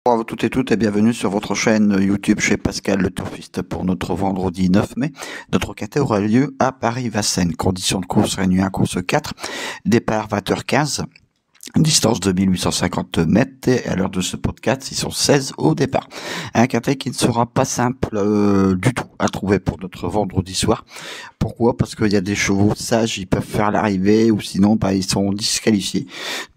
Bonjour à toutes et toutes et bienvenue sur votre chaîne YouTube chez Pascal le Turfiste pour notre vendredi 9 mai. Notre KT aura lieu à Paris-Vincennes. Conditions de course réunies 1, course 4, départ 20h15. Distance de 1850 mètres et à l'heure de ce podcast, ils sont 16 au départ. Un quintet qui ne sera pas simple du tout à trouver pour notre vendredi soir. Pourquoi? Parce qu'il y a des chevaux sages, ils peuvent faire l'arrivée ou sinon ils sont disqualifiés.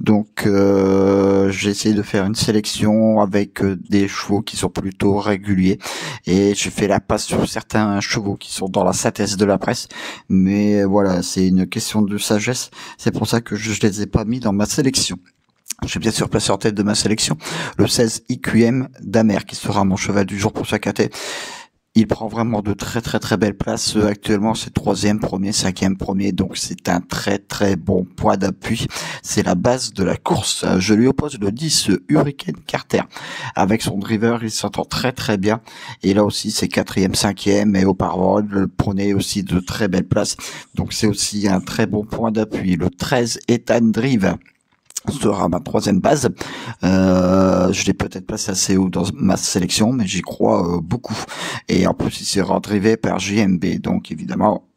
Donc j'ai essayé de faire une sélection avec des chevaux qui sont plutôt réguliers et j'ai fait la passe sur certains chevaux qui sont dans la synthèse de la presse. Mais voilà, c'est une question de sagesse. C'est pour ça que je les ai pas mis dans ma sélection. J'ai bien sûr placé en tête de ma sélection le 16 IQM d'Amer qui sera mon cheval du jour pour ce KT. Il prend vraiment de très belles places. Actuellement, c'est 3e, 1er, 5e, 1er. Donc, c'est un très bon point d'appui. C'est la base de la course. Je lui oppose le 10 Hurricane Carter. Avec son driver, il s'entend très bien. Et là aussi, c'est 4e, 5e. Et auparavant, il prenait aussi de très belles places. Donc, c'est aussi un très bon point d'appui. Le 13 Ethan Drive sera ma 3e base. Je l'ai peut-être placé assez haut dans ma sélection, mais j'y crois beaucoup. Et en plus, il sera drivé par JMB. Donc évidemment,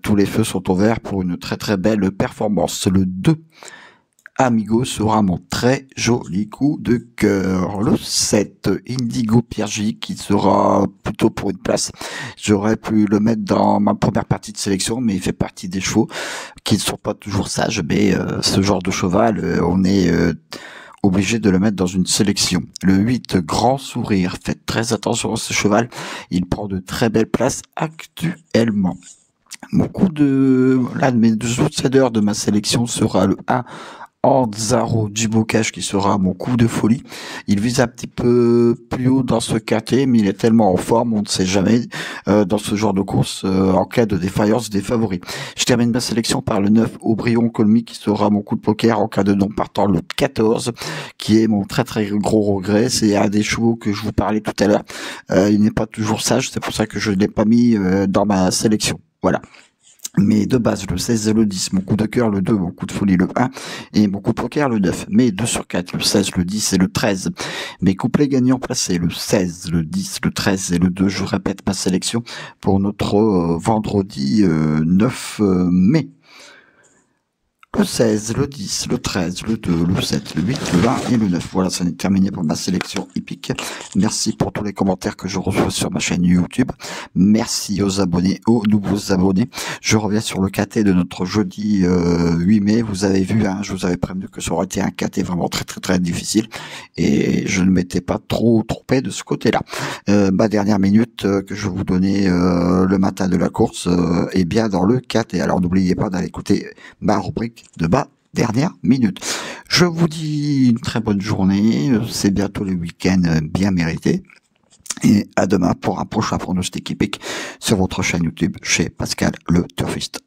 tous les feux sont ouverts pour une très belle performance. Le 2 Amigo sera mon très joli coup de cœur. Le 7 Indigo Piergi qui sera plutôt pour une place. J'aurais pu le mettre dans ma première partie de sélection, mais il fait partie des chevaux qui ne sont pas toujours sages. Mais ce genre de cheval, on est obligé de le mettre dans une sélection. Le 8 Grand Sourire. Faites très attention à ce cheval. Il prend de très belles places actuellement. Mon coup de... L'un de mes deux outsiders de ma sélection sera le 1 Anzaro du Bocage qui sera mon coup de folie. Il vise un petit peu plus haut dans ce KT, mais il est tellement en forme, on ne sait jamais dans ce genre de course en cas de défaillance des favoris. Je termine ma sélection par le 9 Aubryon Colmy qui sera mon coup de poker en cas de non partant, le 14 qui est mon très gros regret. C'est un des chevaux que je vous parlais tout à l'heure. Il n'est pas toujours sage, c'est pour ça que je ne l'ai pas mis dans ma sélection. Voilà. Mais de base, le 16 et le 10, mon coup de cœur, le 2, mon coup de folie, le 1, et mon coup de poker, le 9. Mais 2 sur 4, le 16, le 10 et le 13. Mes couplets gagnants placés, le 16, le 10, le 13 et le 2. Je répète ma sélection pour notre vendredi 9 mai. Le 16, le 10, le 13, le 2, le 7, le 8, le 1 et le 9. Voilà, ça est terminé pour ma sélection hippique. Merci pour tous les commentaires que je reçois sur ma chaîne YouTube. Merci aux abonnés, aux nouveaux abonnés. Je reviens sur le KT de notre jeudi 8 mai. Vous avez vu, hein, je vous avais prévenu que ça aurait été un KT vraiment très difficile. Et je ne m'étais pas trop trompé de ce côté-là. Ma dernière minute que je vous donnais le matin de la course est bien dans le KT. Alors n'oubliez pas d'aller écouter ma rubrique de bas dernière minute. Je vous dis une très bonne journée, c'est bientôt le week-end bien mérité et à demain pour un prochain pronostic hippique sur votre chaîne YouTube chez Pascal le Turfiste.